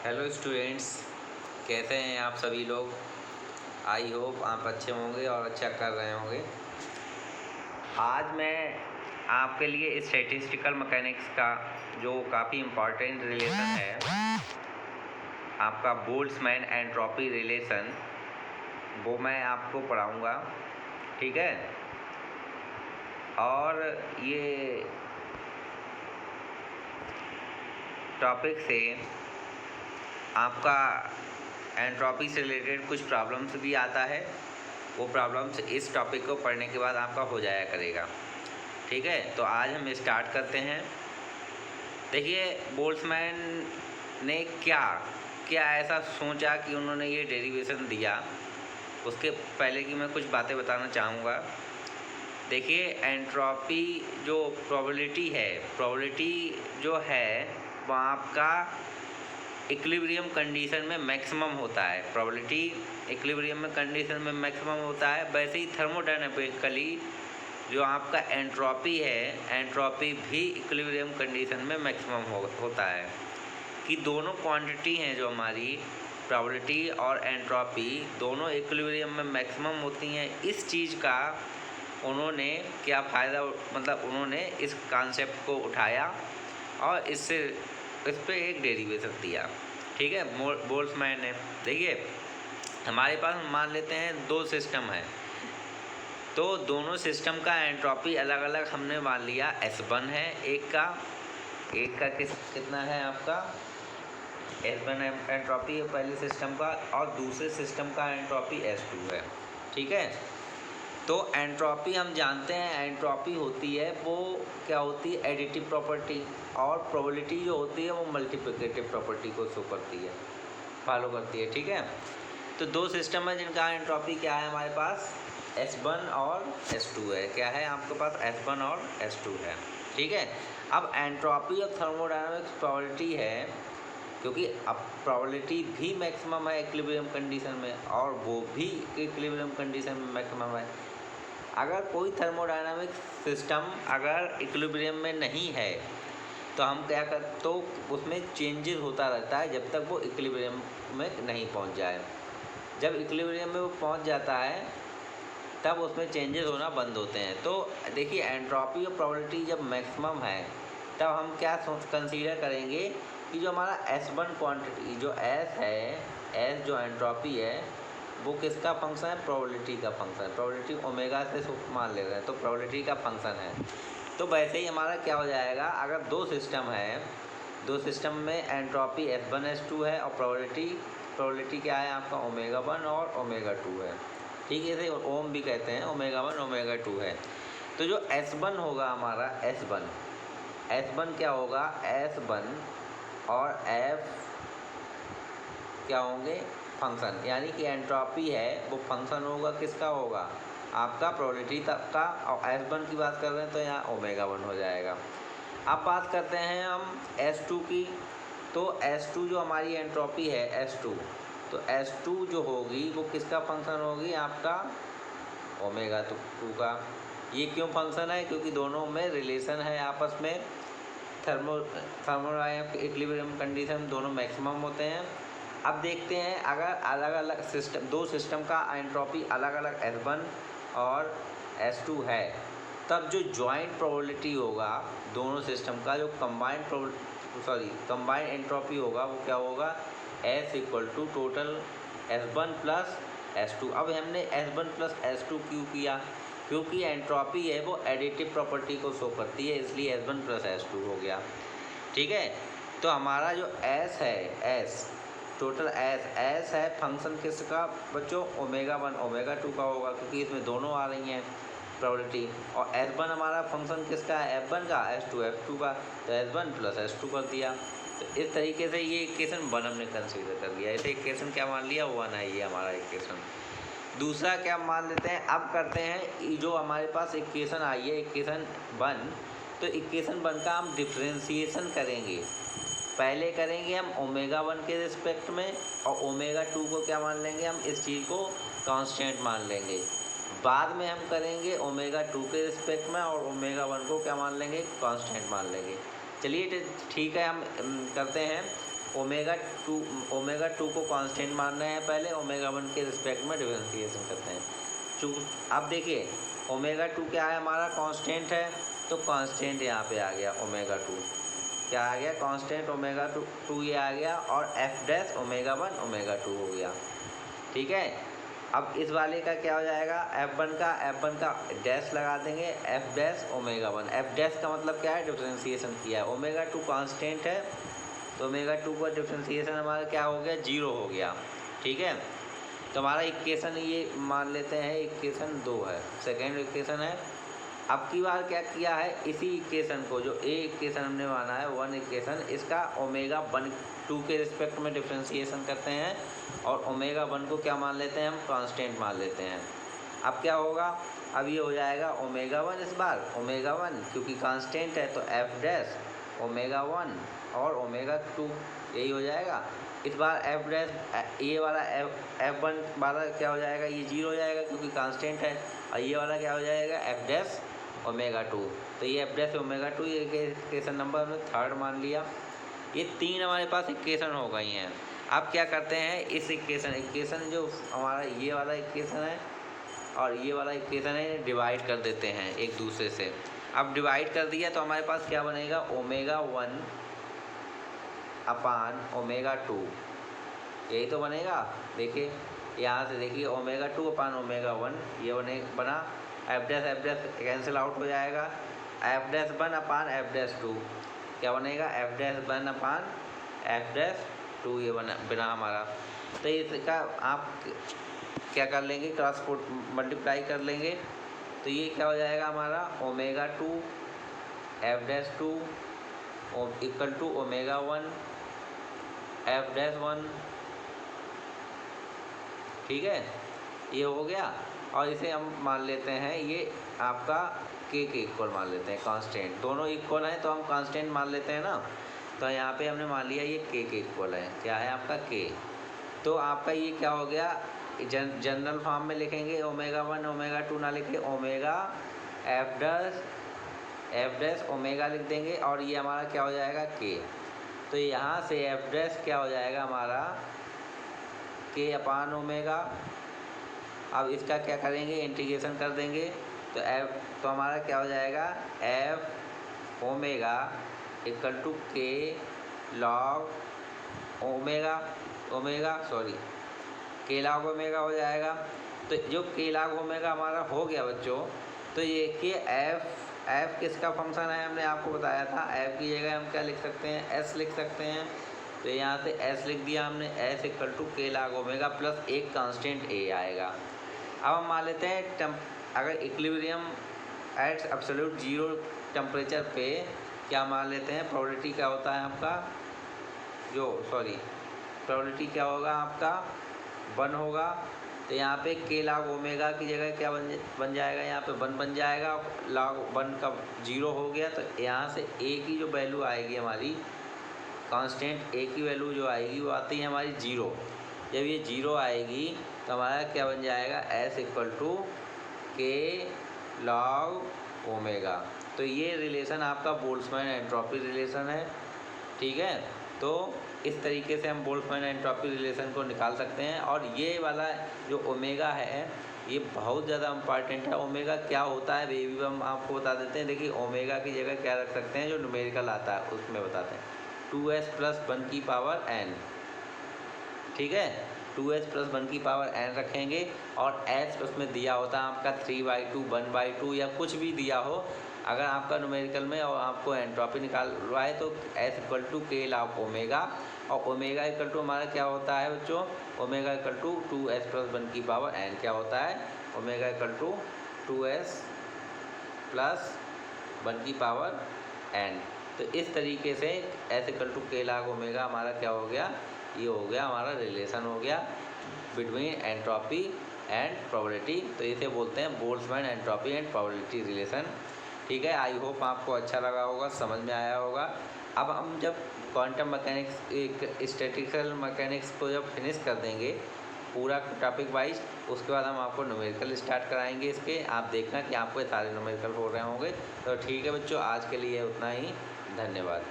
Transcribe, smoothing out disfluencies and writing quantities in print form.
Hello students, कैसे हैं आप सभी लोग। आई होप आप अच्छे होंगे और अच्छा कर रहे होंगे। आज मैं आपके लिए स्टैटिस्टिकल मैकेनिक्स का जो काफ़ी इम्पॉर्टेंट रिलेशन है, आपका बोल्ट्जमैन एंट्रोपी रिलेशन, वो मैं आपको पढ़ाऊँगा। ठीक है। और ये टॉपिक से आपका एंट्रोपी से रिलेटेड कुछ प्रॉब्लम्स भी आता है। वो प्रॉब्लम्स इस टॉपिक को पढ़ने के बाद आपका हो जाया करेगा। ठीक है, तो आज हम स्टार्ट करते हैं। देखिए, बोल्ट्जमैन ने क्या ऐसा सोचा कि उन्होंने ये डेरिवेशन दिया। उसके पहले की मैं कुछ बातें बताना चाहूँगा। देखिए, एंट्रोपी जो प्रोबेबिलिटी जो है वो आपका इक्विलिब्रियम कंडीशन में मैक्सिमम होता है। प्रोबेबिलिटी इक्विलिब्रियम में कंडीशन में मैक्सिमम होता है। वैसे ही थर्मोडायनामिकली जो आपका एंट्रोपी है, एंट्रोपी भी इक्विलिब्रियम कंडीशन में मैक्सिमम होता है। कि दोनों क्वांटिटी हैं जो हमारी प्रोबेबिलिटी और एंट्रोपी दोनों इक्विलिब्रियम में मैक्सिमम होती हैं। इस चीज़ का उन्होंने क्या फ़ायदा, मतलब उन्होंने इस कॉन्सेप्ट को उठाया और इस पर एक डेरिवेशन दिया। ठीक है, बोल्ट्जमैन ने। देखिए, हमारे पास मान लेते हैं दो सिस्टम है, तो दोनों सिस्टम का एंट्रोपी अलग अलग हमने मान लिया। S1 है एक का कितना है आपका S1 एंट्रोपी है पहले सिस्टम का, और दूसरे सिस्टम का एंट्रोपी S2 है। ठीक है, तो एंट्रोपी हम जानते हैं, एंट्रोपी होती है वो क्या होती है, एडिटिव प्रॉपर्टी, और प्रोबेबिलिटी जो होती है वो मल्टीप्लिकेटिव प्रॉपर्टी को शो करती है, फॉलो करती है। ठीक है, तो दो सिस्टम है जिनका एंट्रोपी क्या है हमारे पास, S1 और S2 है। क्या है आपके पास, S1 और S2 है। ठीक है, अब एंट्रोपी और थर्मोडायनामिक्स प्रोबेबिलिटी है, क्योंकि अब प्रोबेबिलिटी भी मैक्सिमम है इक्विलिब्रियम कंडीशन में, और वो भी इक्विलिब्रियम कंडीशन में मैक्सिमम है। अगर कोई थर्मोडायनामिक सिस्टम अगर इक्विलिब्रियम में नहीं है तो हम क्या कर, तो उसमें चेंजेस होता रहता है जब तक वो इक्विलिब्रियम में नहीं पहुंच जाए। जब इक्विलिब्रियम में वो पहुंच जाता है तब उसमें चेंजेस होना बंद होते हैं। तो देखिए, एंट्रोपी और प्रोबेबिलिटी जब मैक्सिमम है तब हम क्या कंसीडर करेंगे कि जो हमारा S1 क्वांटिटी जो S है, S जो एंट्रोपी है वो किसका फंक्शन है, प्रोबेबिलिटी का फंक्शन है। प्रोबेबिलिटी ओमेगा से मान ले रहे हैं तो प्रोबेबिलिटी का फंक्शन है। तो वैसे ही हमारा क्या हो जाएगा, अगर दो सिस्टम है, दो सिस्टम में एंट्रोपी S1 S2 है और प्रोबेबिलिटी क्या है आपका ओमेगा 1 और ओमेगा 2 है। ठीक है, इसे ओम भी कहते हैं, ओमेगा 1 ओमेगा 2 है। तो जो S1 होगा हमारा S1 क्या होगा, S1 और F क्या होंगे, फंक्शन, यानी कि एंट्रोपी है वो फंक्शन होगा, किसका होगा, आपका प्रोबेबिलिटी तक का। और S1 की बात कर रहे हैं तो यहाँ ओमेगा 1 हो जाएगा। अब बात करते हैं हम S2 की, तो S2 जो हमारी एंट्रोपी है S2, तो S2 जो होगी वो किसका फंक्शन होगी, आपका ओमेगा 2 का। ये क्यों फंक्शन है, क्योंकि दोनों में रिलेशन है आपस में, थर्मोडायनामिक इक्विलिब्रियम कंडीशन दोनों मैक्सिमम होते हैं। अब देखते हैं, अगर अलग अलग सिस्टम, दो सिस्टम का एंट्रोपी अलग अलग S1 और S2 है, तब जो जॉइंट प्रोबेबिलिटी होगा दोनों सिस्टम का, जो कंबाइंड एंट्रोपी होगा वो क्या होगा, S = टोटल S1 + S2। अब हमने S1 + S2 क्यों किया, क्योंकि एंट्रोपी है वो एडिटिव प्रॉपर्टी को शो करती है, इसलिए S1 + S2 हो गया। ठीक है, तो हमारा जो S है, टोटल S है फंक्शन किसका बच्चों, ओमेगा 1 ओमेगा 2 का होगा, क्योंकि इसमें दोनों आ रही हैं प्रोबेबिलिटी। और S1 हमारा फंक्शन किसका है, F1 का, S2 F2 का, तो S1 + S2 कर दिया। तो इस तरीके से ये इक्वेशन 1 हमने कंसीडर कर लिया। ऐसे इक्वेशन क्या मान लिया, 1 है ये हमारा इक्वेशन। दूसरा क्या मान लेते हैं, अब करते हैं जो हमारे पास इक्वेशन आई है, इक्वेशन 1, तो इक्वेशन 1 का हम डिफ्रेंशिएशन करेंगे। पहले करेंगे हम ओमेगा 1 के रिस्पेक्ट में, और ओमेगा 2 को क्या मान लेंगे, हम इस चीज़ को कांस्टेंट मान लेंगे। बाद में हम करेंगे ओमेगा 2 के रिस्पेक्ट में, और ओमेगा 1 को क्या मान लेंगे, कांस्टेंट मान लेंगे। चलिए ठीक है, हम करते हैं। ओमेगा टू को कांस्टेंट मान रहे हैं, पहले ओमेगा वन के रिस्पेक्ट में डिफरेंशिएशन करते हैं। अब देखिए ओमेगा टू क्या है, हमारा कांस्टेंट है, तो कांस्टेंट यहाँ पे आ गया ओमेगा टू, क्या आ गया कांस्टेंट ओमेगा टू ये आ गया, और F dash omega one omega two हो गया। ठीक है, अब इस वाले का क्या हो जाएगा, एफ वन का डैश लगा देंगे, F dash omega one. F dash का मतलब क्या है, डिफरेंशिएशन किया है। ओमेगा टू कांस्टेंट है, तो ओमेगा टू का डिफरेंशिएशन हमारा क्या हो गया, जीरो हो गया। ठीक है, तो हमारा इक्वेशन ये मान लेते हैं, इक्वेशन 2 है, सेकेंड इक्वेशन है। अब की बार क्या किया है, इसी इक्वेशन को जो ए इक्वेशन हमने माना है, वन इक्वेशन, इसका ओमेगा वन टू के रिस्पेक्ट में डिफरेंशिएशन करते हैं, और ओमेगा वन को क्या मान लेते हैं, हम कांस्टेंट मान लेते हैं। अब क्या होगा, अब ये हो जाएगा ओमेगा वन, इस बार ओमेगा वन क्योंकि कांस्टेंट है, तो एफ डैश ओमेगा वन और ओमेगा टू, यही हो जाएगा। इस बार एफ डैश ये वाला एफ वन वाला क्या हो जाएगा, ये जीरो हो जाएगा क्योंकि कांस्टेंट है, और ये वाला क्या हो जाएगा, एफ डैश ओमेगा टू। तो ये एफ डैश ओमेगा टू, ये इक्वेशन नंबर हमने थर्ड मान लिया। ये तीन हमारे पास इक्वेशन हो गई हैं। अब क्या करते हैं, इस इक्वेशन जो हमारा ये वाला इक्वेशन है और ये वाला इक्वेशन है, डिवाइड कर देते हैं एक दूसरे से। अब डिवाइड कर दिया तो हमारे पास क्या बनेगा, omega one upon omega two, यही तो बनेगा। देखिए यहाँ से देखिए omega two upon omega one, ये बना। एफ डैश कैंसिल आउट हो जाएगा, F dash one upon F dash two, क्या बनेगा, F dash one upon F dash two, ये बना हमारा। तो इसका आप क्या कर लेंगे, क्रॉस मल्टीप्लाई कर लेंगे, तो ये क्या हो जाएगा हमारा, omega two F dash two equal to omega one F dash one. ठीक है, ये हो गया। और इसे हम मान लेते हैं, ये आपका के इक्वल मान लेते हैं, कांस्टेंट, दोनों इक्वल हैं तो हम कांस्टेंट मान लेते हैं ना। तो यहाँ पे हमने मान लिया ये के इक्वल है, क्या है आपका के। तो आपका ये क्या हो गया, जनरल फॉर्म में लिखेंगे, ओमेगा वन ओमेगा टू ना लिखे, ओमेगा एफ डैश ओमेगा लिख देंगे, और ये हमारा क्या हो जाएगा, के। तो यहाँ से एफ डैश क्या हो जाएगा हमारा, के अपान ओमेगा। अब इसका क्या करेंगे, इंटीग्रेशन कर देंगे, तो हमारा क्या हो जाएगा, एफ ओमेगा इक्वल टू के लॉग के लॉग ओमेगा हो जाएगा। तो जो के लॉग ओमेगा हमारा हो गया बच्चों, तो ये कि एफ किसका फंक्शन है, हमने आपको बताया था। एफ की जगह हम क्या लिख सकते हैं, एस लिख सकते हैं। तो यहाँ से एस लिख दिया हमने, एस इक्वल टू के लॉग ओमेगा प्लस एक कांस्टेंट ए आएगा। अब हम मान लेते हैं अगर equilibrium at absolute zero temperature पे क्या मान लेते हैं, प्रोबेबिलिटी क्या होता है आपका, प्रोबेबिलिटी क्या होगा आपका, 1 होगा। तो यहाँ पे के लॉग ओमेगा की जगह क्या बन जाएगा, यहाँ पे 1 बन जाएगा। लॉग 1 का 0 हो गया, तो यहाँ से ए की जो वैल्यू आएगी हमारी, कांस्टेंट ए की वैल्यू जो आएगी वो आती है हमारी 0। जब ये 0 आएगी तो हमारा क्या बन जाएगा, एस इक्वल टू के लॉग ओमेगा। तो ये रिलेशन आपका बोल्ट्जमैन एंट्रोपी रिलेशन है। ठीक है, तो इस तरीके से हम बोल्ट्जमैन एंट्रोपी रिलेशन को निकाल सकते हैं। और ये वाला जो ओमेगा है ये बहुत ज़्यादा इम्पॉर्टेंट है। ओमेगा क्या होता है ये भी हम आपको बता देते हैं। देखिए ओमेगा की जगह क्या रख सकते हैं, जो न्यूमेरिकल आता है उसमें बताते हैं, 2s + 1 की पावर n। ठीक है, 2s + 1 की पावर n रखेंगे, और s उसमें दिया होता है आपका 3/2 1/2 या कुछ भी दिया हो। अगर आपका न्यूमेरिकल में और आपको एंट्रोपी निकालना है तो s इक्वल टू के लॉग ओमेगा, और ओमेगा इक्वल टू हमारा क्या होता है बच्चों, ओमेगा इक्वल टू 2s + 1 की पावर n क्या होता है, ओमेगा इक्वल टू 2s + 1 की पावर n। तो इस तरीके से s इक्वल टू के लॉग ओमेगा हमारा क्या हो गया, ये हो गया हमारा रिलेशन हो गया बिटवीन एंट्रोपी एंड प्रोबेबिलिटी। तो इसे बोलते हैं Boltzmann entropy and probability relation. ठीक है, आई होप आपको अच्छा लगा होगा, समझ में आया होगा। अब हम जब क्वांटम मैकेनिक्स स्टैटिस्टिकल मैकेनिक्स को जब फिनिश कर देंगे पूरा टॉपिक वाइज, उसके बाद हम आपको न्यूमेरिकल स्टार्ट कराएंगे इसके। आप देखना कि आपको सारे न्यूमेरिकल हो रहे होंगे। तो ठीक है बच्चों, आज के लिए उतना ही, धन्यवाद।